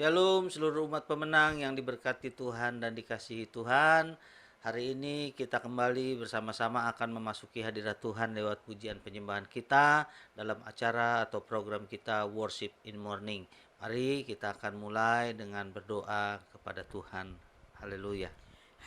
Shalom seluruh umat pemenang yang diberkati Tuhan dan dikasihi Tuhan. Hari ini kita kembali bersama-sama akan memasuki hadirat Tuhan lewat pujian penyembahan kita dalam acara atau program kita Worship in Morning. Mari kita akan mulai dengan berdoa kepada Tuhan. Haleluya.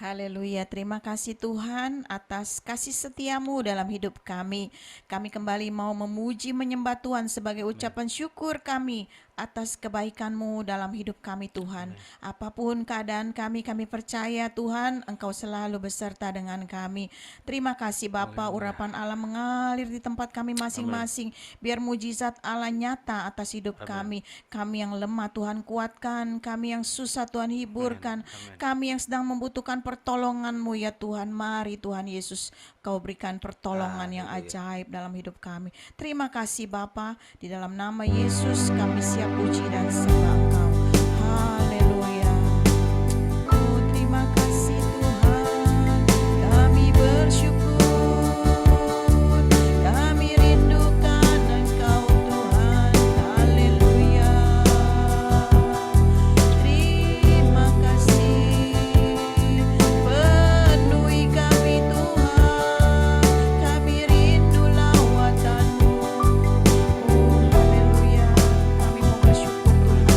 Haleluya, terima kasih Tuhan atas kasih setiamu dalam hidup kami. Kami kembali mau memuji menyembah Tuhan sebagai ucapan syukur kami atas kebaikan-Mu dalam hidup kami Tuhan. Apapun keadaan kami percaya Tuhan Engkau selalu beserta dengan kami. Terima kasih Bapa, urapan Allah mengalir di tempat kami masing-masing. Biar mujizat Allah nyata atas hidup kami. Kami yang lemah Tuhan kuatkan, kami yang susah Tuhan hiburkan, kami yang sedang membutuhkan pertolongan-Mu ya Tuhan. Mari Tuhan Yesus Kau berikan pertolongan yang ajaib dalam hidup kami. Terima kasih Bapa, di dalam nama Yesus kami siap puji dan sembah Engkau. Haleluya. Oh, terima kasih Tuhan, kami bersyukur, kami rindukan Engkau Tuhan. Haleluya. Terima kasih, penuhi kami Tuhan, kami rindu lawatan-Mu. Oh haleluya, kami mau bersyukur Tuhan.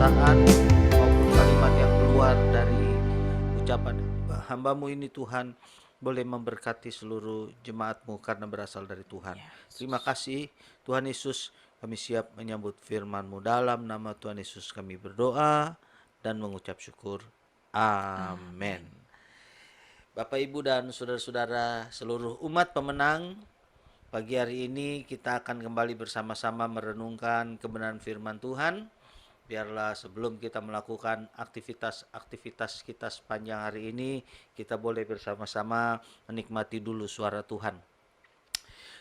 perkataan maupun kalimat yang keluar dari ucapan hamba-Mu ini Tuhan boleh memberkati seluruh jemaat-Mu karena berasal dari Tuhan. Terima kasih Tuhan Yesus, kami siap menyambut firman-Mu. Dalam nama Tuhan Yesus kami berdoa dan mengucap syukur. Amin. Bapak, Ibu, dan saudara-saudara seluruh umat pemenang, pagi hari ini kita akan kembali bersama-sama merenungkan kebenaran firman Tuhan. Biarlah sebelum kita melakukan aktivitas kita sepanjang hari ini, kita boleh bersama-sama menikmati dulu suara Tuhan.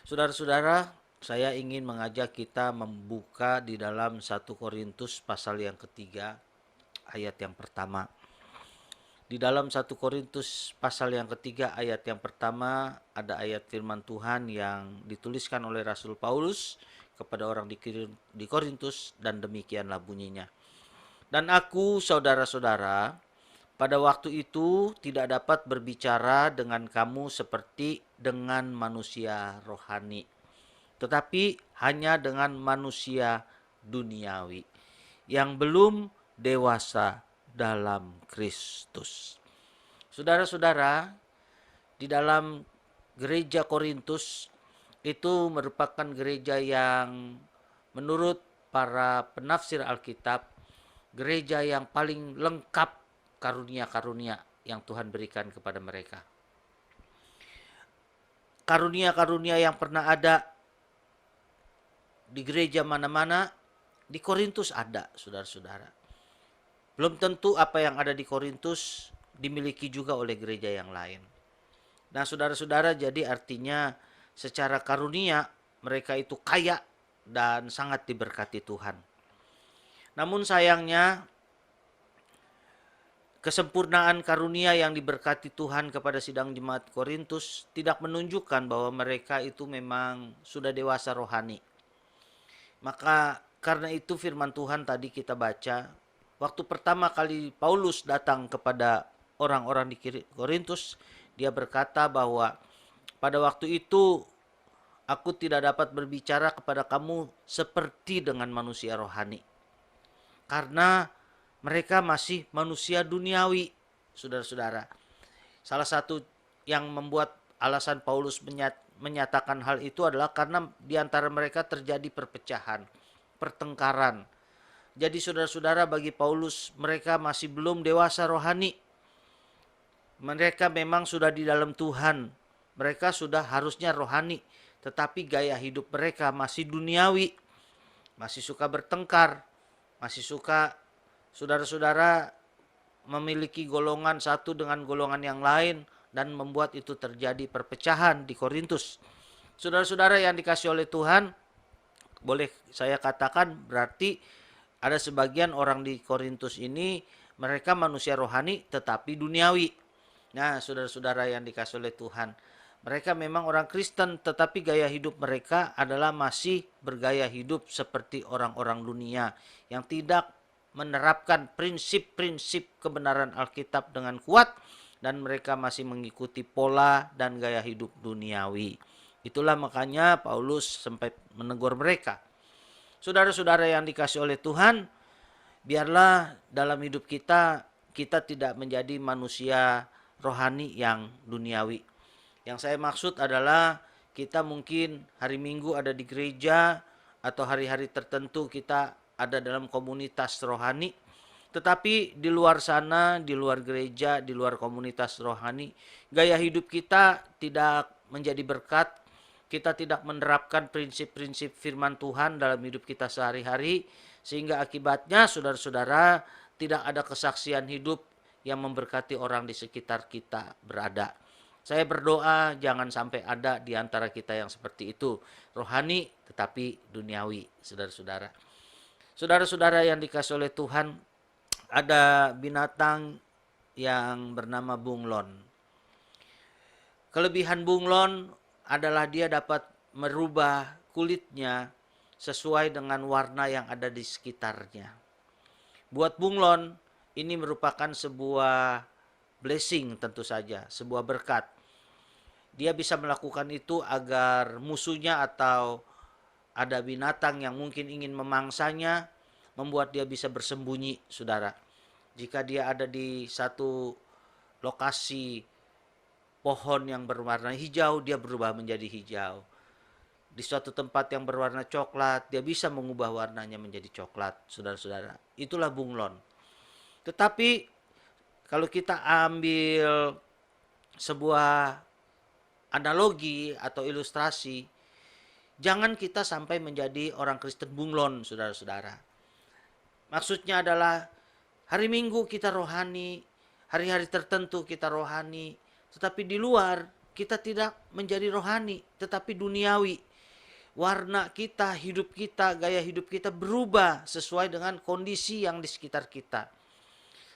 Saudara-saudara, saya ingin mengajak kita membuka di dalam 1 Korintus pasal yang ketiga, ayat yang pertama. Di dalam 1 Korintus pasal yang ketiga ayat yang pertama ada ayat firman Tuhan yang dituliskan oleh Rasul Paulus kepada orang di Korintus, dan demikianlah bunyinya. Dan aku, saudara-saudara, pada waktu itu tidak dapat berbicara dengan kamu seperti dengan manusia rohani, tetapi hanya dengan manusia duniawi yang belum dewasa dalam Kristus. Saudara-saudara, di dalam gereja Korintus itu merupakan gereja yang menurut para penafsir Alkitab, gereja yang paling lengkap karunia-karunia yang Tuhan berikan kepada mereka. Karunia-karunia yang pernah ada di gereja mana-mana, di Korintus ada, saudara-saudara. Belum tentu apa yang ada di Korintus dimiliki juga oleh gereja yang lain. Nah, saudara-saudara, jadi artinya secara karunia mereka itu kaya dan sangat diberkati Tuhan. Namun sayangnya kesempurnaan karunia yang diberkati Tuhan kepada sidang jemaat Korintus tidak menunjukkan bahwa mereka itu memang sudah dewasa rohani. Maka karena itu firman Tuhan tadi kita baca, waktu pertama kali Paulus datang kepada orang-orang di Korintus, dia berkata bahwa pada waktu itu aku tidak dapat berbicara kepada kamu seperti dengan manusia rohani, karena mereka masih manusia duniawi, saudara-saudara. Salah satu yang membuat alasan Paulus menyatakan hal itu adalah karena di antara mereka terjadi perpecahan, pertengkaran. Jadi saudara-saudara, bagi Paulus mereka masih belum dewasa rohani. Mereka memang sudah di dalam Tuhan, mereka sudah harusnya rohani, tetapi gaya hidup mereka masih duniawi, masih suka bertengkar, masih suka, saudara-saudara, memiliki golongan satu dengan golongan yang lain, dan membuat itu terjadi perpecahan di Korintus. Saudara-saudara yang dikasih oleh Tuhan, boleh saya katakan berarti ada sebagian orang di Korintus ini mereka manusia rohani tetapi duniawi. Nah, saudara-saudara yang dikasih oleh Tuhan, mereka memang orang Kristen tetapi gaya hidup mereka adalah masih bergaya hidup seperti orang-orang dunia yang tidak menerapkan prinsip-prinsip kebenaran Alkitab dengan kuat, dan mereka masih mengikuti pola dan gaya hidup duniawi. Itulah makanya Paulus sempat menegur mereka. Saudara-saudara yang dikasih oleh Tuhan, biarlah dalam hidup kita tidak menjadi manusia rohani yang duniawi. Yang saya maksud adalah kita mungkin hari Minggu ada di gereja atau hari-hari tertentu kita ada dalam komunitas rohani, tetapi di luar sana, di luar gereja, di luar komunitas rohani, gaya hidup kita tidak menjadi berkat. Kita tidak menerapkan prinsip-prinsip firman Tuhan dalam hidup kita sehari-hari, sehingga akibatnya saudara-saudara tidak ada kesaksian hidup yang memberkati orang di sekitar kita berada. Saya berdoa jangan sampai ada di antara kita yang seperti itu, rohani tetapi duniawi, saudara-saudara. Saudara-saudara yang dikasih oleh Tuhan, ada binatang yang bernama bunglon. Kelebihan bunglon adalah dia dapat merubah kulitnya sesuai dengan warna yang ada di sekitarnya. Buat bunglon, ini merupakan sebuah blessing tentu saja, sebuah berkat. Dia bisa melakukan itu agar musuhnya atau ada binatang yang mungkin ingin memangsanya, membuat dia bisa bersembunyi, saudara. Jika dia ada di satu lokasi pohon yang berwarna hijau, dia berubah menjadi hijau. Di suatu tempat yang berwarna coklat, dia bisa mengubah warnanya menjadi coklat, saudara-saudara. Itulah bunglon. Tetapi kalau kita ambil sebuah analogi atau ilustrasi, jangan kita sampai menjadi orang Kristen bunglon, saudara-saudara. Maksudnya adalah hari Minggu kita rohani, hari-hari tertentu kita rohani, tetapi di luar kita tidak menjadi rohani, tetapi duniawi. Warna kita, hidup kita, gaya hidup kita berubah sesuai dengan kondisi yang di sekitar kita.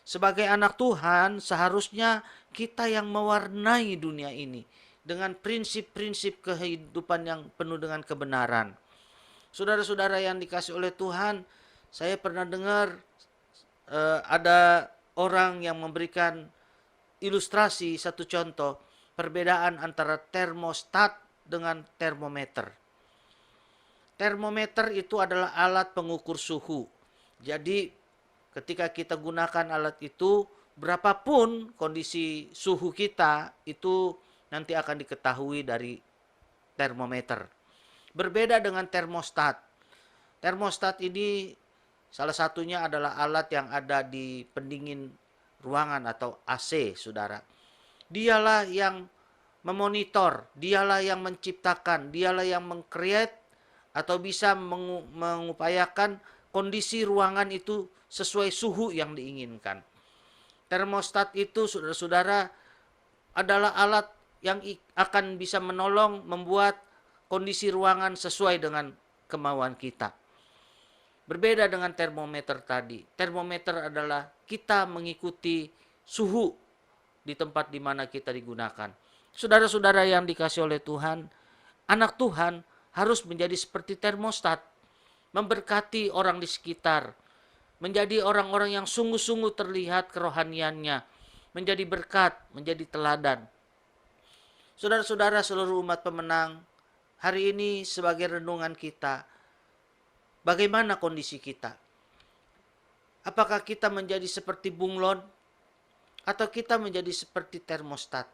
Sebagai anak Tuhan, seharusnya kita yang mewarnai dunia ini dengan prinsip-prinsip kehidupan yang penuh dengan kebenaran. Saudara-saudara yang dikasih oleh Tuhan, saya pernah dengar ada orang yang memberikan ilustrasi, satu contoh, perbedaan antara termostat dengan termometer. Termometer itu adalah alat pengukur suhu. Jadi ketika kita gunakan alat itu, berapapun kondisi suhu kita, itu nanti akan diketahui dari termometer. Berbeda dengan termostat. Termostat ini salah satunya adalah alat yang ada di pendingin ruangan atau AC, saudara. Dialah yang memonitor, dialah yang menciptakan, dialah yang meng-create atau bisa mengupayakan kondisi ruangan itu sesuai suhu yang diinginkan. Termostat itu, saudara-saudara, adalah alat yang akan bisa menolong membuat kondisi ruangan sesuai dengan kemauan kita. Berbeda dengan termometer tadi. Termometer adalah kita mengikuti suhu di tempat di mana kita digunakan. Saudara-saudara yang dikasih oleh Tuhan, anak Tuhan harus menjadi seperti termostat, memberkati orang di sekitar, menjadi orang-orang yang sungguh-sungguh terlihat kerohaniannya, menjadi berkat, menjadi teladan. Saudara-saudara seluruh umat pemenang, hari ini sebagai renungan kita, bagaimana kondisi kita? Apakah kita menjadi seperti bunglon atau kita menjadi seperti termostat?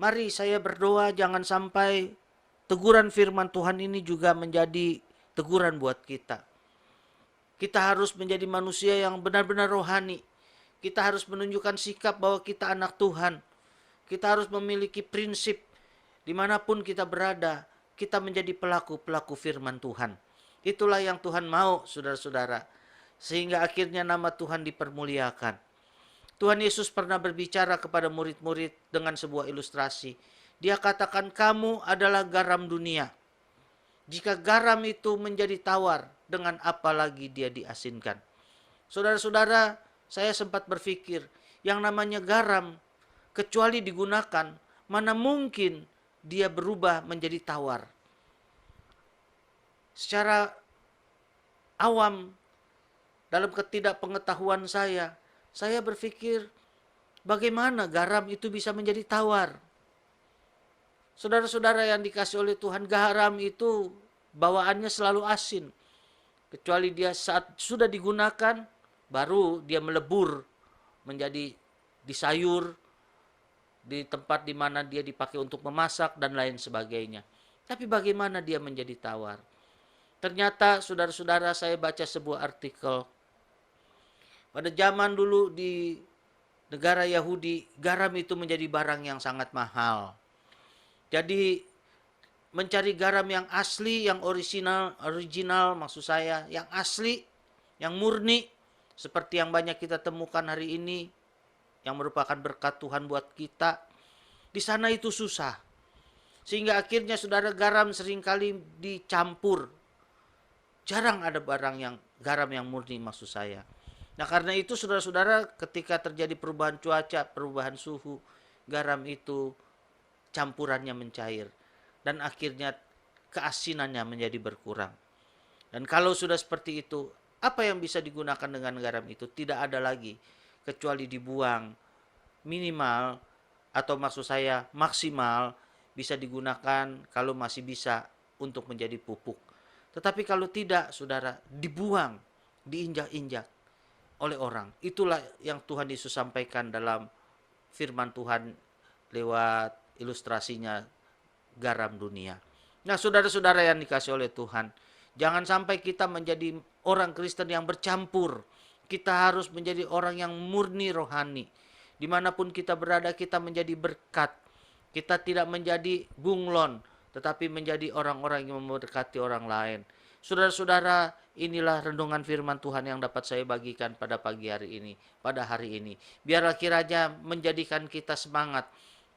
Mari saya berdoa jangan sampai teguran firman Tuhan ini juga menjadi teguran buat kita. Kita harus menjadi manusia yang benar-benar rohani. Kita harus menunjukkan sikap bahwa kita anak Tuhan. Kita harus memiliki prinsip dimanapun kita berada. Kita menjadi pelaku-pelaku firman Tuhan. Itulah yang Tuhan mau, saudara-saudara. Sehingga akhirnya nama Tuhan dipermuliakan. Tuhan Yesus pernah berbicara kepada murid-murid dengan sebuah ilustrasi. Dia katakan, kamu adalah garam dunia. Jika garam itu menjadi tawar, dengan apa lagi dia diasinkan? Saudara-saudara, saya sempat berpikir, yang namanya garam, kecuali digunakan, mana mungkin dia berubah menjadi tawar. Secara awam, dalam ketidakpengetahuan saya berpikir, bagaimana garam itu bisa menjadi tawar? Saudara-saudara yang dikasih oleh Tuhan, garam itu bawaannya selalu asin. Kecuali dia saat sudah digunakan, baru dia melebur menjadi di sayur, di tempat di mana dia dipakai untuk memasak dan lain sebagainya. Tapi bagaimana dia menjadi tawar? Ternyata saudara-saudara, saya baca sebuah artikel. Pada zaman dulu di negara Yahudi, garam itu menjadi barang yang sangat mahal. Jadi mencari garam yang asli, yang original maksud saya, yang asli, yang murni, seperti yang banyak kita temukan hari ini, yang merupakan berkat Tuhan buat kita, di sana itu susah. Sehingga akhirnya saudara, garam seringkali dicampur. Jarang ada garam yang murni maksud saya. Nah karena itu saudara-saudara, ketika terjadi perubahan cuaca, perubahan suhu, garam itu campurannya mencair. Dan akhirnya keasinannya menjadi berkurang. Dan kalau sudah seperti itu, apa yang bisa digunakan dengan garam itu? Tidak ada lagi, kecuali dibuang. Minimal, atau maksud saya maksimal, bisa digunakan kalau masih bisa untuk menjadi pupuk. Tetapi kalau tidak, saudara, dibuang. diinjak-injak oleh orang. Itulah yang Tuhan Yesus sampaikan dalam firman Tuhan lewat ilustrasinya garam dunia. Nah, saudara-saudara yang dikasih oleh Tuhan, jangan sampai kita menjadi orang Kristen yang bercampur. Kita harus menjadi orang yang murni rohani. Dimanapun kita berada, kita menjadi berkat. Kita tidak menjadi bunglon, tetapi menjadi orang-orang yang memberkati orang lain. Saudara-saudara, inilah renungan firman Tuhan yang dapat saya bagikan pada pagi hari ini, pada hari ini. Biarlah kiranya menjadikan kita semangat,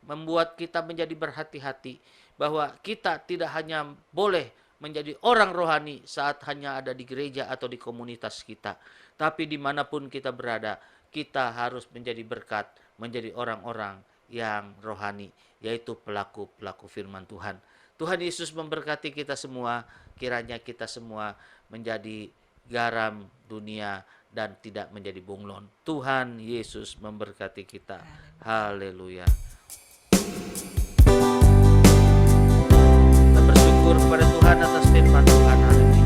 membuat kita menjadi berhati-hati, bahwa kita tidak hanya boleh menjadi orang rohani saat hanya ada di gereja atau di komunitas kita, tapi dimanapun kita berada, kita harus menjadi berkat, menjadi orang-orang yang rohani, yaitu pelaku-pelaku firman Tuhan. Tuhan Yesus memberkati kita semua, kiranya kita semua menjadi garam dunia dan tidak menjadi bunglon. Tuhan Yesus memberkati kita. Haleluya. Kita bersyukur kepada Tuhan atas firman Tuhan hari ini.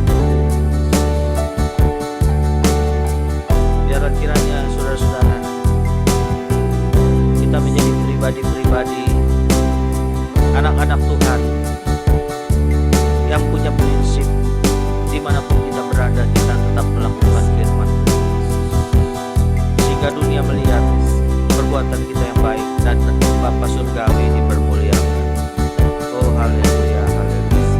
Biarlah kiranya saudara-saudara, kita menjadi pribadi-pribadi, anak-anak Tuhan, yang punya prinsip, dimanapun kita berada, kita tetap melakukan firman, sehingga dunia melihat perbuatan kita yang baik dan Bapa Surgawi dipermuliakan. Oh haleluya, haleluya.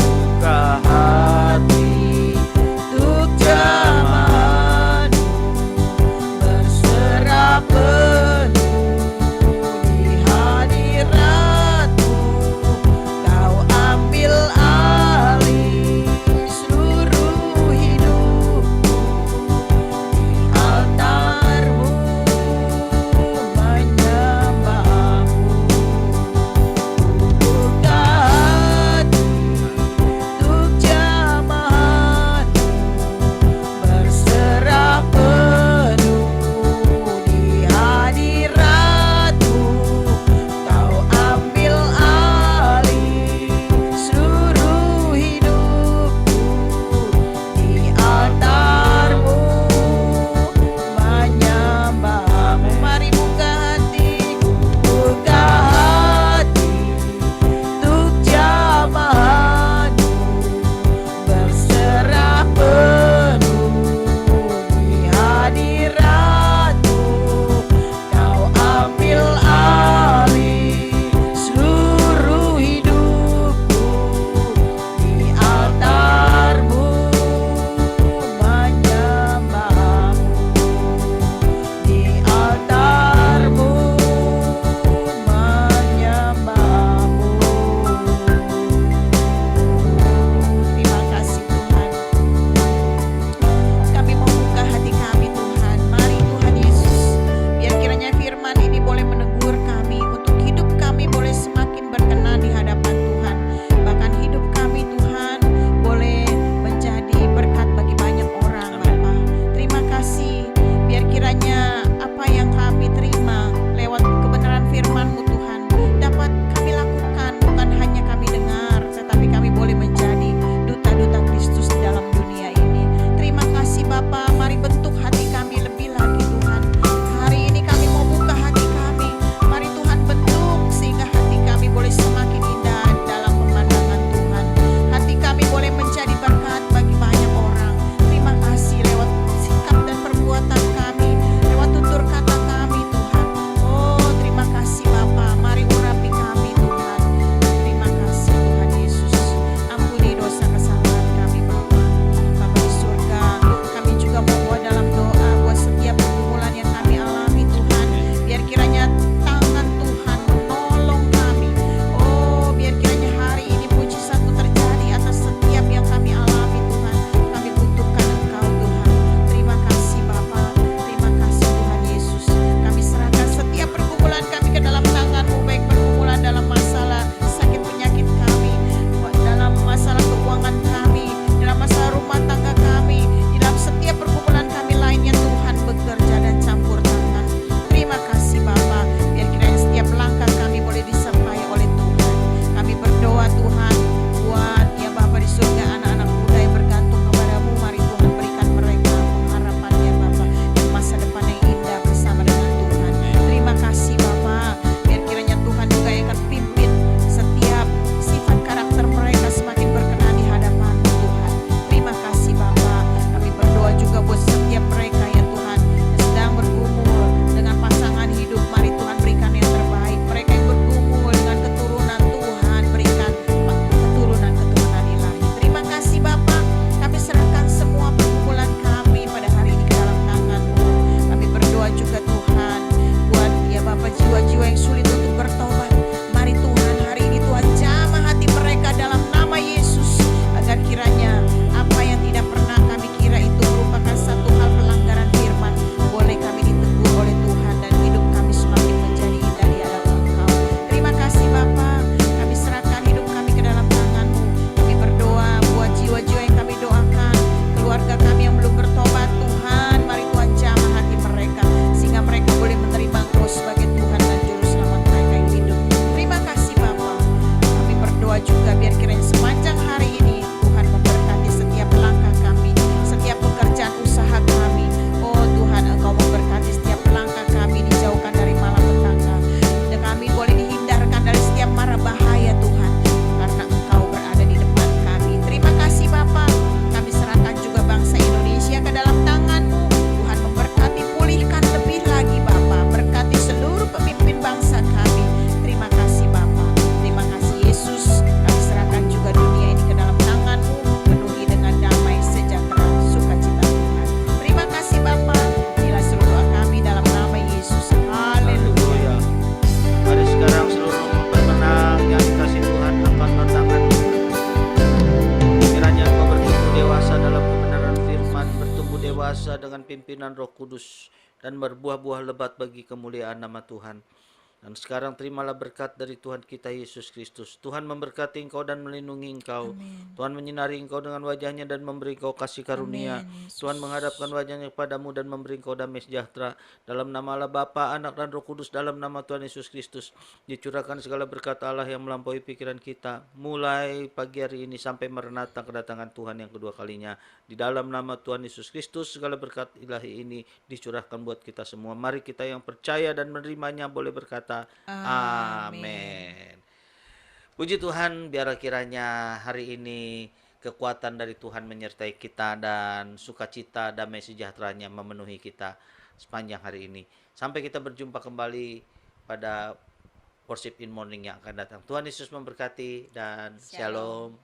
Buka hati Untuk zaman berserah penuh di hadirat-Mu, Kau ambil alih seluruh hidupku, di altar-Mu menyembah. pimpinan Roh Kudus dan berbuah-buah lebat bagi kemuliaan nama Tuhan. Dan sekarang terimalah berkat dari Tuhan kita Yesus Kristus. Tuhan memberkati engkau dan melindungi engkau. Amin. Tuhan menyinari engkau dengan wajahnya dan memberi engkau kasih karunia. Amin, Yesus. Tuhan menghadapkan wajahnya kepadamu dan memberi engkau damai sejahtera. Dalam nama Allah Bapa, Anak dan Roh Kudus, dalam nama Tuhan Yesus Kristus, dicurahkan segala berkat Allah yang melampaui pikiran kita, mulai pagi hari ini sampai merenata kedatangan Tuhan yang kedua kalinya. Di dalam nama Tuhan Yesus Kristus, segala berkat ilahi ini dicurahkan buat kita semua. Mari kita yang percaya dan menerimanya boleh berkata, amin. Puji Tuhan, biar kiranya hari ini kekuatan dari Tuhan menyertai kita dan sukacita damai sejahteranya memenuhi kita sepanjang hari ini. Sampai kita berjumpa kembali pada Worship in Morning yang akan datang. Tuhan Yesus memberkati dan shalom.